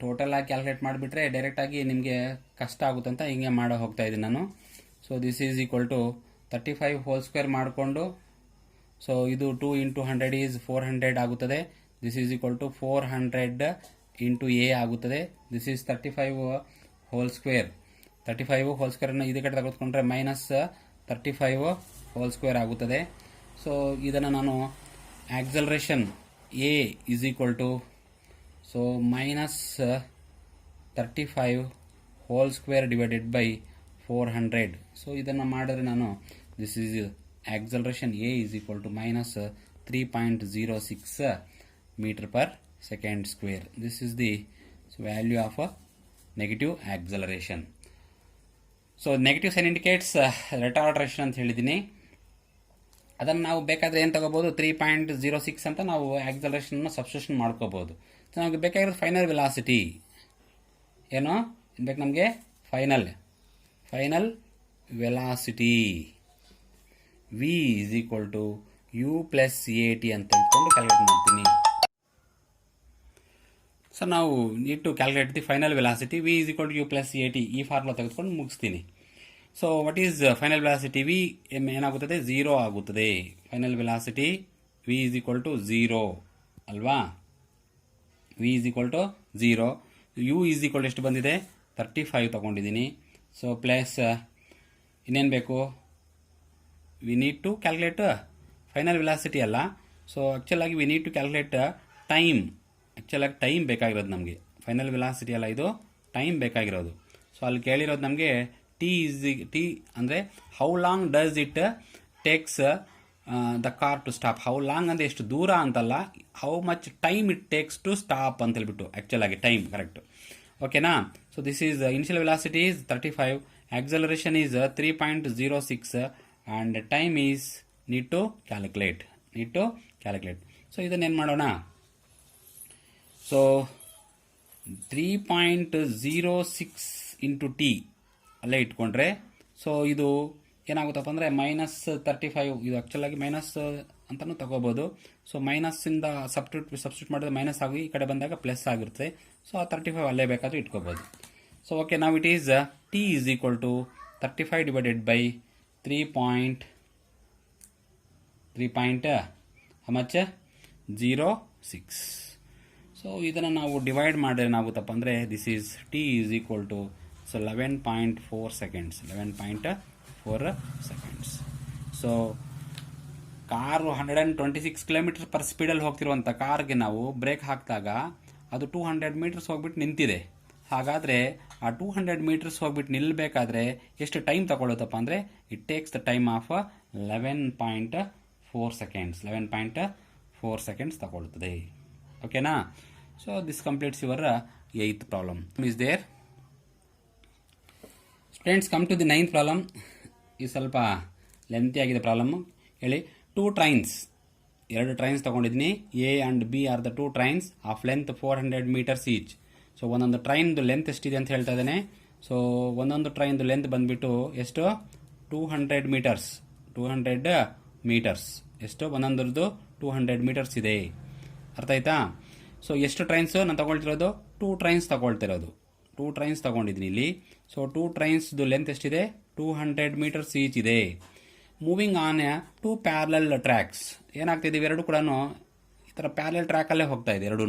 total ಆಗಿ ಕ್ಯಾಲ್ಕುಲೇಟ್ ಮಾಡಿಬಿಟ್ರೆ ಡೈರೆಕ್ಟಾಗಿ ನಿಮಗೆ ಕಷ್ಟ ಆಗುತ್ತೆ ಅಂತ ಹಿಂಗೆ ಮಾಡೋ ಹೋಗ್ತಾ ಇದ್ದೀನಿ ನಾನು. So this is equal to 35 whole square ಮಾಡಿಕೊಂಡು, ಸೊ ಇದು 2 × 100 ಈಸ್ 400 ಆಗುತ್ತದೆ. This is equal to 400 × A ಆಗುತ್ತದೆ. This is 35 whole square. 35 whole square ಇದು ಕಡೆ ತೆಗೆದುಕೊಂಡ್ರೆ -35 whole square ಆಗುತ್ತದೆ. ಸೊ ಇದನ್ನು ನಾನು acceleration A is equal to, so -35 whole square divided by 400. So ಇದನ್ನು ಮಾಡಿದ್ರೆ ನಾನು this is acceleration A is equal to -3.06 m/s². This is the value of negative acceleration. So negative sign indicates retardation ಅಂತ ಹೇಳಿದ್ದೀನಿ. ಅದನ್ನು ನಾವು ಬೇಕಾದರೆ ಏನು ತಗೋಬೋದು, 3.06 ಅಂತ ನಾವು ಆಕ್ಸಲರೇಷನ್ನ ಸಬ್ಸ್ಟಿಟ್ಯೂಷನ್ ಮಾಡ್ಕೋಬೋದು. ಸೊ ನಮಗೆ ಬೇಕಾಗಿರೋದು ಫೈನಲ್ ವೆಲಾಸಿಟಿ ಏನು ಬೇಕು ನಮಗೆ, final velocity V is equal to U plus AT ಅಂತ ಇಟ್ಕೊಂಡು ಕ್ಯಾಲ್ಕುಲೇಟ್ ಮಾಡ್ತೀನಿ. ಸೊ ನಾವು need to calculate the final velocity V is equal to U plus AT. ಈ ಫಾರ್ಮುಲಾ ತೆಗೆದುಕೊಂಡು ಮುಗಿಸ್ತೀನಿ. So what is final velocity v ಏನಾಗುತ್ತದೆ, zero ಆಗುತ್ತದೆ. Final velocity v is equal to zero ಅಲ್ವಾ. V is equal to zero. U is equal ಎಷ್ಟು ಬಂದಿದೆ, 35 ತಗೊಂಡಿದ್ದೀನಿ. So plus ಇನ್ನೇನು ಬೇಕು, we need to calculate final velocity ಅಲ್ಲ. ಸೊ ಆ್ಯಕ್ಚುಲಾಗಿ we need to calculate time. ಆ್ಯಕ್ಚುಲಾಗಿ ಟೈಮ್ ಬೇಕಾಗಿರೋದು ನಮಗೆ, ಫೈನಲ್ ವೆಲಾಸಿಟಿ ಅಲ್ಲ, ಇದು ಟೈಮ್ ಬೇಕಾಗಿರೋದು. ಸೊ ಅಲ್ಲಿ ಕೇಳಿರೋದು ನಮಗೆ ಟಿ ಅಂದರೆ how long does it takes the car to stop. How long ಅಂದರೆ ಎಷ್ಟು ದೂರ ಅಂತಲ್ಲ, how much time it takes to stop ಅಂತ ಹೇಳ್ಬಿಟ್ಟು ಆ್ಯಕ್ಚುಲಾಗಿ ಟೈಮ್ ಕರೆಕ್ಟ್. ಓಕೆನಾ. So this is initial velocity is 35, acceleration is 3.06 and time is need to calculate. So ಇದನ್ನೇನು ಮಾಡೋಣ. ಸೊ 3.06 ಇಂಟು ಟಿ ಅಲ್ಲೇ ಇಟ್ಕೊಂಡ್ರೆ, ಸೊ ಇದು ಏನಾಗುತ್ತಪ್ಪ ಅಂದರೆ -35. ಇದು ಆ್ಯಕ್ಚುಲಾಗಿ ಮೈನಸ್ ಅಂತಲೂ ತಗೋಬೋದು. ಸೊ ಮೈನಸ್ಸಿಂದ ಸಬ್ಸ್ಟಿಟ್ಯೂಟ್ ಮಾಡಿದ್ರೆ ಮೈನಸ್ ಆಗಿ ಈ ಕಡೆ ಬಂದಾಗ ಪ್ಲಸ್ ಆಗಿರುತ್ತೆ. ಸೊ ಆ 35 ಅಲ್ಲೇ ಬೇಕಾದರೂ ಇಟ್ಕೋಬೋದು. ಸೊ ಓಕೆ, ನಾವು it is t is equal to 35 divided by 3.06. So ಇದನ್ನು ನಾವು ಡಿವೈಡ್ ಮಾಡಿದ್ರೆ ಏನಾಗುತ್ತಪ್ಪ ಅಂದರೆ this is t is equal to 11.4 seconds. 11.4 seconds. So car 126 kilometer per ಸ್ಪೀಡಲ್ಲಿ ಹೋಗ್ತಿರುವಂಥ ಕಾರ್ಗೆ ನಾವು ಬ್ರೇಕ್ ಹಾಕಿದಾಗ ಅದು 200 ಮೀಟರ್ಸ್ ಹೋಗ್ಬಿಟ್ಟು ನಿಂತಿದೆ. ಹಾಗಾದರೆ ಆ 200 ಮೀಟರ್ಸ್ ಹೋಗ್ಬಿಟ್ಟು ನಿಲ್ಲಬೇಕಾದ್ರೆ ಎಷ್ಟು ಟೈಮ್ ತಗೊಳ್ಳುತ್ತಪ್ಪ ಅಂದರೆ it takes the time of 11.4 seconds. 11.4 seconds ತಗೊಳ್ಳುತ್ತದೆ. ಓಕೆನಾ. So this completes your 8th problem is there. Students, come to the 9th problem. ಇದು ಸ್ವಲ್ಪ ಲೆಂತಿ ಆಗಿದೆ ಪ್ರಾಬ್ಲಮ್. ಹೇಳಿ, 2 ಟ್ರೈನ್ಸ್, 2 ಟ್ರೈನ್ಸ್ ತಗೊಂಡಿದ್ದೀನಿ. A and B are the 2 trains of length 400 meters each. So ಒಂದೊಂದು ಟ್ರೈನ್ದು length ಎಷ್ಟಿದೆ ಅಂತ ಹೇಳ್ತಾ ಇದ್ದಾನೆ. ಸೊ ಒಂದೊಂದು ಟ್ರೈನ್ದು ಲೆಂತ್ ಬಂದುಬಿಟ್ಟು ಎಷ್ಟು, 200 ಮೀಟರ್ಸ್. 200 ಮೀಟರ್ಸ್ ಎಷ್ಟು, ಒಂದೊಂದ್ರದ್ದು 200 ಮೀಟರ್ಸ್ ಇದೆ. ಅರ್ಥ ಆಯ್ತಾ. ಸೊ ಎಷ್ಟು ಟ್ರೈನ್ಸು ನಾನು ತಗೊಳ್ತಿರೋದು, 2 ಟ್ರೈನ್ಸ್ ತಗೊಳ್ತಿರೋದು. 2 ಟ್ರೈನ್ಸ್ ತಗೊಂಡಿದ್ದೀನಿ ಇಲ್ಲಿ. ಸೊ 2 ಟ್ರೈನ್ಸ್ದು ಲೆಂತ್ ಎಷ್ಟಿದೆ, 200 ಮೀಟರ್ಸ್ ಈಚ್ ಇದೆ. Moving on 2 parallel tracks. ಏನಾಗ್ತಿದೆ, ಇವೆರಡು ಕೂಡ ಈ ಥರ ಪ್ಯಾರಲಲ್ ಟ್ರ್ಯಾಕಲ್ಲೇ ಹೋಗ್ತಾ ಇದೆ. ಎರಡೂ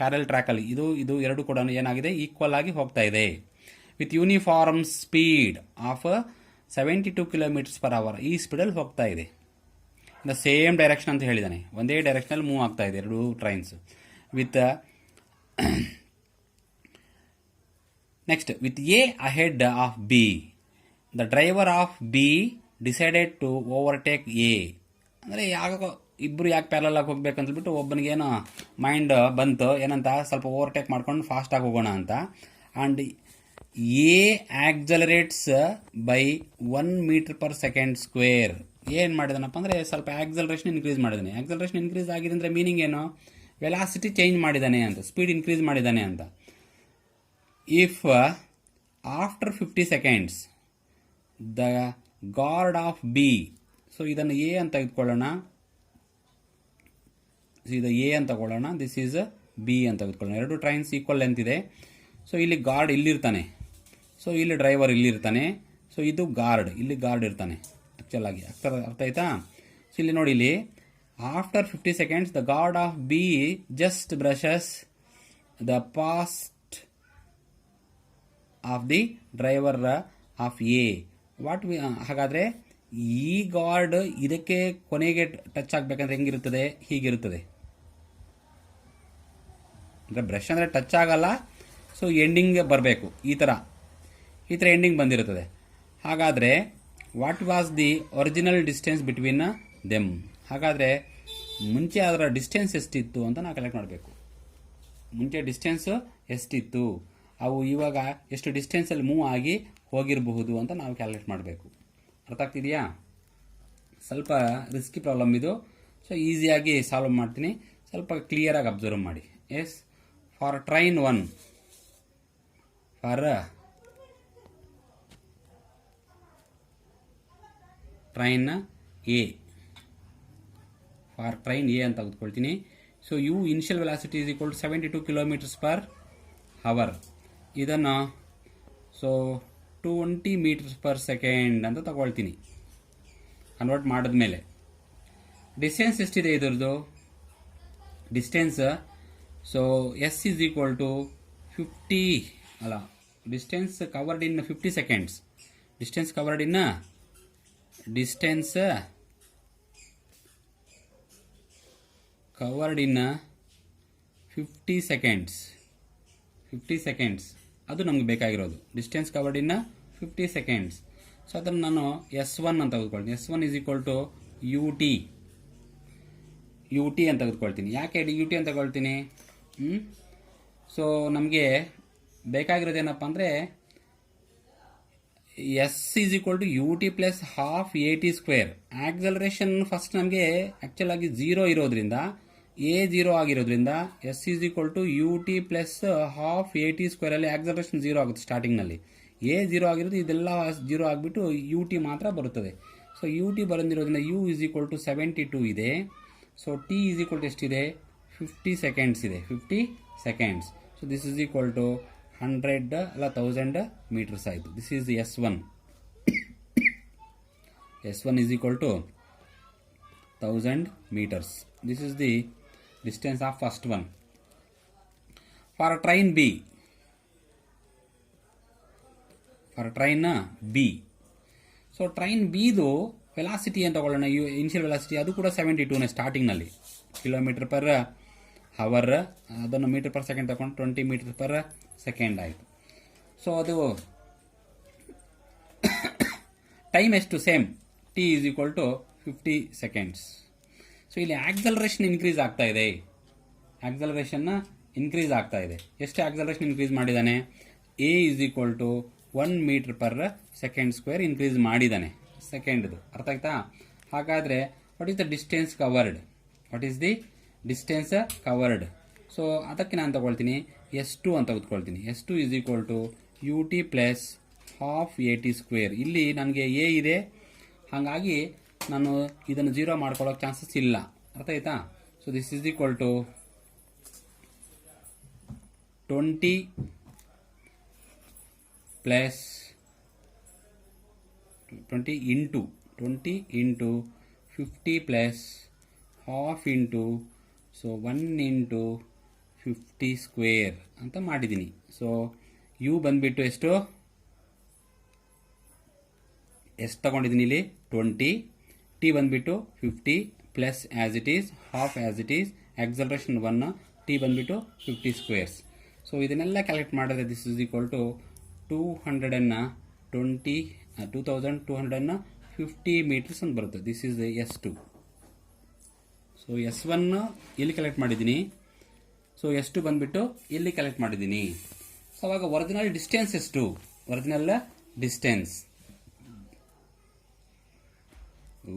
ಪ್ಯಾರಲ್ ಟ್ರ್ಯಾಕಲ್ಲಿ ಇದು ಎರಡು ಕೂಡ ಏನಾಗಿದೆ, ಈಕ್ವಲ್ ಆಗಿ ಹೋಗ್ತಾ ಇದೆ. With uniform speed of 72 kilometres per hour. ಈ ಸ್ಪೀಡಲ್ಲಿ ಹೋಗ್ತಾ ಇದೆ. ದ ಸೇಮ್ ಡೈರೆಕ್ಷನ್ ಅಂತ ಹೇಳಿದ್ದಾನೆ, ಒಂದೇ ಡೈರೆಕ್ಷನಲ್ಲಿ ಮೂವ್ ಆಗ್ತಾ ಇದೆ ಎರಡು trains. With next, with A ahead of B, the driver of B decided to overtake A. ಅಂದರೆ ಇಬ್ಬರು ಯಾಕೆ ಪ್ಯಾರಲ್ ಆಗಿ ಹೋಗ್ಬೇಕಂತಬಿಟ್ಟು ಒಬ್ಬನಿಗೇನೋ ಮೈಂಡ್ ಬಂತು, ಏನಂತ, ಸ್ವಲ್ಪ ಓವರ್ಟೇಕ್ ಮಾಡ್ಕೊಂಡು ಫಾಸ್ಟಾಗಿ ಹೋಗೋಣ ಅಂತ. And A accelerates by 1 metre per second square. ಏನು ಮಾಡಿದಾನಪ್ಪ ಅಂದರೆ ಸ್ವಲ್ಪ ಆಕ್ಸಲರೇಷನ್ ಇನ್ಕ್ರೀಸ್ ಮಾಡಿದ್ದಾನೆ. ಆಕ್ಸಲರೇಷನ್ ಇನ್ಕ್ರೀಸ್ ಆಗಿದೆ ಅಂದರೆ ಮೀನಿಂಗ್ ಏನು, ವೆಲಾಸಿಟಿ ಚೇಂಜ್ ಮಾಡಿದ್ದಾನೆ ಅಂತ, ಸ್ಪೀಡ್ ಇನ್ಕ್ರೀಸ್ ಮಾಡಿದ್ದಾನೆ ಅಂತ. If after 50 seconds the guard of B, so ಇದನ್ನು ಎ ಅಂತ ತೆಗೆದುಕೊಳ್ಳೋಣ, ಇದು ಎ ಅಂತ ತಗೊಳ್ಳೋಣ, ದಿಸ್ ಈಸ್ ಬಿ ಅಂತ ತೆಗೆದುಕೊಳ್ಳೋಣ. ಎರಡು ಟ್ರೈನ್ಸ್ ಈಕ್ವಲ್ ಲೆಂತ್ ಇದೆ. ಸೊ ಇಲ್ಲಿ ಗಾರ್ಡ್ ಇಲ್ಲಿರ್ತಾನೆ, ಸೊ ಇಲ್ಲಿ ಡ್ರೈವರ್ ಇಲ್ಲಿರ್ತಾನೆ. ಸೊ ಇದು ಗಾರ್ಡ್, ಇಲ್ಲಿ ಗಾರ್ಡ್ ಇರ್ತಾನೆ ಆ್ಯಕ್ಚುಲಾಗಿ. ಅರ್ಥ ಆಯ್ತಾ. ಸೊ ಇಲ್ಲಿ ನೋಡಿ, ಇಲ್ಲಿ after 50 seconds the guard of B just brushes the past of the driver of A. ಹಾಗಾದರೆ ಈ ಗಾರ್ಡ್ ಇದಕ್ಕೆ ಕೊನೆಗೆ ಟಚ್ ಆಗಬೇಕಂದ್ರೆ ಹೆಂಗಿರುತ್ತದೆ, ಹೀಗಿರುತ್ತದೆ. ಅಂದರೆ ಬ್ರಷ್ ಅಂದರೆ ಟಚ್ ಆಗಲ್ಲ, ಸೊ ಎಂಡಿಂಗ್ ಬರಬೇಕು, ಈ ಥರ ಎಂಡಿಂಗ್ ಬಂದಿರುತ್ತದೆ. ಹಾಗಾದರೆ what was the original distance between them. ಹಾಗಾದರೆ ಮುಂಚೆ ಅದರ ಡಿಸ್ಟೆನ್ಸ್ ಎಷ್ಟಿತ್ತು ಅಂತ ನಾವು ಕಲೆಕ್ಟ್ ಮಾಡಬೇಕು. ಮುಂಚೆ ಡಿಸ್ಟೆನ್ಸ್ ಎಷ್ಟಿತ್ತು, ಅವು ಇವಾಗ ಎಷ್ಟು ಡಿಸ್ಟೆನ್ಸಲ್ಲಿ ಮೂವ್ ಆಗಿ ಹೋಗಿರಬಹುದು ಅಂತ ನಾವು ಕ್ಯಾಲ್ಕುಲೇಟ್ ಮಾಡಬೇಕು. ಅರ್ಥ ಆಗ್ತಿದೆಯಾ. ಸ್ವಲ್ಪ ರಿಸ್ಕಿ ಪ್ರಾಬ್ಲಮ್ ಇದು. ಸೊ ಈಸಿಯಾಗಿ ಸಾಲ್ವ್ ಮಾಡ್ತೀನಿ, ಸ್ವಲ್ಪ ಕ್ಲಿಯರಾಗಿ ಅಬ್ಸರ್ವ್ ಮಾಡಿ. Yes, for train 1, for train A, for train A ಅಂತ ತೆಗೆದುಕೊಳ್ತೀನಿ. So u initial velocity is equal to 72 kilometres per hour. ಇದನ್ನು ಸೊ 20 ಮೀಟರ್ಸ್ ಪರ್ ಸೆಕೆಂಡ್ ಅಂತ ತಗೊಳ್ತೀನಿ. ಕನ್ವರ್ಟ್ ಮಾಡಿದ್ಮೇಲೆ ಡಿಸ್ಟೆನ್ಸ್ ಎಷ್ಟಿದೆ ಇದರದ್ದು distance. So s is equal to 50 ಅಲ್ಲ, distance covered in 50 seconds. Distance covered in 50 seconds. 50 seconds ಅದು ನಮ್ಗೆ ಬೇಕಾಗಿರೋದು. Distance covered in 50 seconds. So ಅದನ್ನು ನಾನು S1 ಅಂತ ತೆಗೆದುಕೊಳ್ತೀನಿ. S1 is equal to UT ಅಂತ ತೆಗೆದುಕೊಳ್ತೀನಿ. ಯಾಕೆ UT ಅಂತ ತಗೊಳ್ತೀನಿ? ಸೊ ನಮಗೆ ಬೇಕಾಗಿರೋದೇನಪ್ಪ ಅಂದರೆ s is equal to UT plus half AT square. Acceleration first ನಮಗೆ ಆ್ಯಕ್ಚುಲ್ ಆಗಿ 0 ಇರೋದ್ರಿಂದ A0 ಆಗಿರೋದ್ರಿಂದ s is equal to UT plus half AT ಸ್ಕ್ವೇರಲ್ಲಿ ಆಕ್ಸಲರೇಷನ್ 0 ಆಗುತ್ತೆ. ಸ್ಟಾರ್ಟಿಂಗ್ನಲ್ಲಿ A0 ಆಗಿರೋದು ಇದೆಲ್ಲ 0 ಆಗಿಬಿಟ್ಟು UT ಮಾತ್ರ ಬರುತ್ತದೆ. ಸೊ UT ಬಂದಿರೋದ್ರಿಂದ U ಈಸ್ ಈಕ್ವಲ್ ಟು 72 ಇದೆ. So T is equal to ಎಷ್ಟಿದೆ? 50 ಸೆಕೆಂಡ್ಸ್ ಇದೆ. 50 seconds. So this is equal to 100 ಅಲ್ಲ 1000 ಮೀಟರ್ಸ್ ಆಯಿತು. This is S1. S1 is equal to 1000 meters. This is the distance of first one. For train B, so train B ದು velocity ಅಂತ ತಗೊಳ್ಳೋಣ. Initial velocity ಅದು ಕೂಡ 72ನೇ ಸ್ಟಾರ್ಟಿಂಗ್ನಲ್ಲಿ. Kilometre per hour, ಅದನ್ನು ಮೀಟರ್ ಪರ್ ಸೆಕೆಂಡ್ ತಗೊಂಡು 20 ಮೀಟರ್ ಪರ್ ಸೆಕೆಂಡ್ ಆಯಿತು. ಸೊ ಅದು ಟೈಮ್ ಎಷ್ಟು? Same. T is equal to 50 seconds. So ಇಲ್ಲಿ ಆಕ್ಸಲರೇಷನ್ ಇನ್ಕ್ರೀಸ್ ಆಗ್ತಾ ಇದೆ. ಎಷ್ಟು ಆಕ್ಸಲರೇಷನ್ ಇನ್ಕ್ರೀಸ್ ಮಾಡಿದ್ದಾನೆ? A is equal to 1 metre per second square increase ಮಾಡಿದ್ದಾನೆ. ಸೆಕೆಂಡ್ದು ಅರ್ಥ ಆಯ್ತಾ? ಹಾಗಾದರೆ what is the distance covered? So ಅದಕ್ಕೆ ನಾನು ತಗೊಳ್ತೀನಿ S2 ಅಂತ ತೆಗೆದುಕೊಳ್ತೀನಿ. S2 is equal to UT plus half AT square. ಇಲ್ಲಿ ನನಗೆ A ಇದೆ, ಹಾಗಾಗಿ ನಾನು ಇದನ್ನು 0 ಮಾಡ್ಕೊಳ್ಳೋಕೆ ಚಾನ್ಸಸ್ ಇಲ್ಲ. ಅರ್ಥ ಆಯ್ತಾ? So this is equal to 20 plus 20 into 50 plus half into 1 into 50 square ಅಂತ ಮಾಡಿದ್ದೀನಿ. ಸೊ U ಬಂದ್ಬಿಟ್ಟು ಎಷ್ಟು ತಗೊಂಡಿದ್ದೀನಿ ಇಲ್ಲಿ? 20. T ಬಂದ್ಬಿಟ್ಟು 50 plus as it is, half as it is, acceleration 1, T ಬಂದ್ಬಿಟ್ಟು 50 ಸ್ಕ್ವೇರ್ಸ್. ಸೊ ಇದನ್ನೆಲ್ಲ ಕ್ಯಾಲ್ಕುಲೇಟ್ ಮಾಡಿದ್ರೆ this is equal to 2250 metres ಅಂತ ಬರುತ್ತೆ. This is S2. So S1 ಇಲ್ಲಿ ಕಲೆಕ್ಟ್ ಮಾಡಿದ್ದೀನಿ. ಸೊ S2 ಬಂದ್ಬಿಟ್ಟು ಇಲ್ಲಿ ಕಲೆಕ್ಟ್ ಮಾಡಿದ್ದೀನಿ. ಸೊ ಅವಾಗ ಒರಿಜಿನಲ್ ಡಿಸ್ಟೆನ್ಸ್ ಎಷ್ಟು?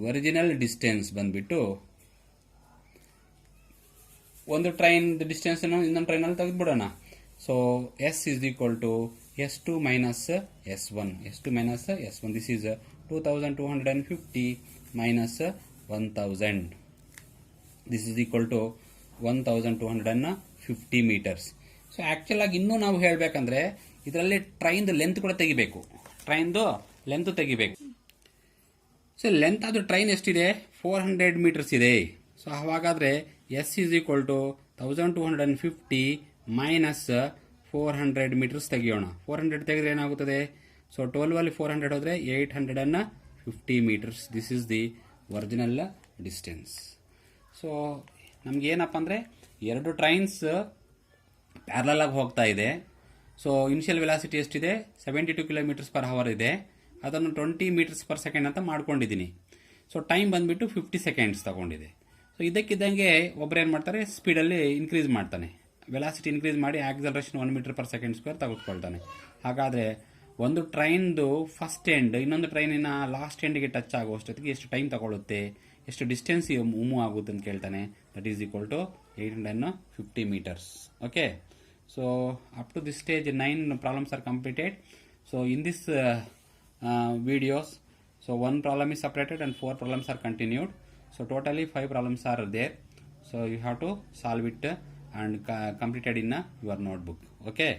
ಒರಿಜಿನಲ್ ಡಿಸ್ಟೆನ್ಸ್ ಬಂದ್ಬಿಟ್ಟು ಒಂದು ಟ್ರೈನ್ ಡಿಸ್ಟೆನ್ಸ್ ಇನ್ನೊಂದು ಟ್ರೈನಲ್ಲಿ ತೆಗೆದುಬಿಡೋಣ. So s is equal to S2 minus S1. This is 2250 minus 1000. This is equal to 1250 meters. So actual ಆಗಿ ಇನ್ನೂ ನಾವು ಹೇಳಬೇಕಂದ್ರೆ ಇದರಲ್ಲಿ ಟ್ರೈನ್ದು ಲೆಂತ್ ಕೂಡ ತೆಗಿಬೇಕು. ಸೊ ಲೆಂತ್ ಅದು ಟ್ರೈನ್ ಎಷ್ಟಿದೆ? 400 ಮೀಟರ್ಸ್ ಇದೆ. ಸೊ ಹಾಗಾದರೆ S is equal to 1250 minus 400 metres ತೆಗಿಯೋಣ. 400 ತೆಗೆದ್ರೆ ಏನಾಗುತ್ತದೆ? ಸೊ 12 400 ಹೋದರೆ 850 metres. This is the original distance. So ನಮಗೇನಪ್ಪ ಅಂದರೆ 2 ಟ್ರೈನ್ಸ್ ಪ್ಯಾರಲಲ್ ಆಗಿ ಹೋಗ್ತಾ ಇದೆ. ಸೊ ಇನಿಷಿಯಲ್ ವೆಲಾಸಿಟಿ ಎಷ್ಟಿದೆ? 72 ಕಿಲೋಮೀಟರ್ಸ್ ಪರ್ ಅವರ್ ಇದೆ. ಅದನ್ನು 20 ಮೀಟರ್ಸ್ ಪರ್ ಸೆಕೆಂಡ್ ಅಂತ ಮಾಡ್ಕೊಂಡಿದ್ದೀನಿ. ಸೊ ಟೈಮ್ ಬಂದುಬಿಟ್ಟು 50 ಸೆಕೆಂಡ್ಸ್ ತಗೊಂಡಿದೆ. ಸೊ ಇದಕ್ಕಿದ್ದಂಗೆ ಒಬ್ಬರು ಏನು ಮಾಡ್ತಾರೆ? ಸ್ಪೀಡಲ್ಲಿ ಇನ್ಕ್ರೀಸ್ ಮಾಡ್ತಾನೆ. ವೆಲಾಸಿಟಿ ಇನ್ಕ್ರೀಸ್ ಮಾಡಿ acceleration 1 metre per second square ತೆಗೆದುಕೊಳ್ತಾನೆ. ಹಾಗಾದರೆ ಒಂದು ಟ್ರೈನ್ದು ಫಸ್ಟ್ ಎಂಡ್ ಇನ್ನೊಂದು ಟ್ರೈನಿನ ಲಾಸ್ಟ್ ಎಂಡ್ಗೆ ಟಚ್ ಆಗುವಷ್ಟೊತ್ತಿಗೆ ಎಷ್ಟು ಟೈಮ್ ತಗೊಳ್ಳುತ್ತೆ, ಎಷ್ಟು ಡಿಸ್ಟೆನ್ಸ್ ಮೂವ್ ಆಗುತ್ತೆ ಅಂತ ಕೇಳ್ತಾನೆ. That is equal to 850 metres. Okay. So up to this stage 9 problems are completed. So in this videos, so 1 problem is separated and 4 problems are continued. So totally 5 problems are there. So you have to solve it and complete it in your notebook. Okay.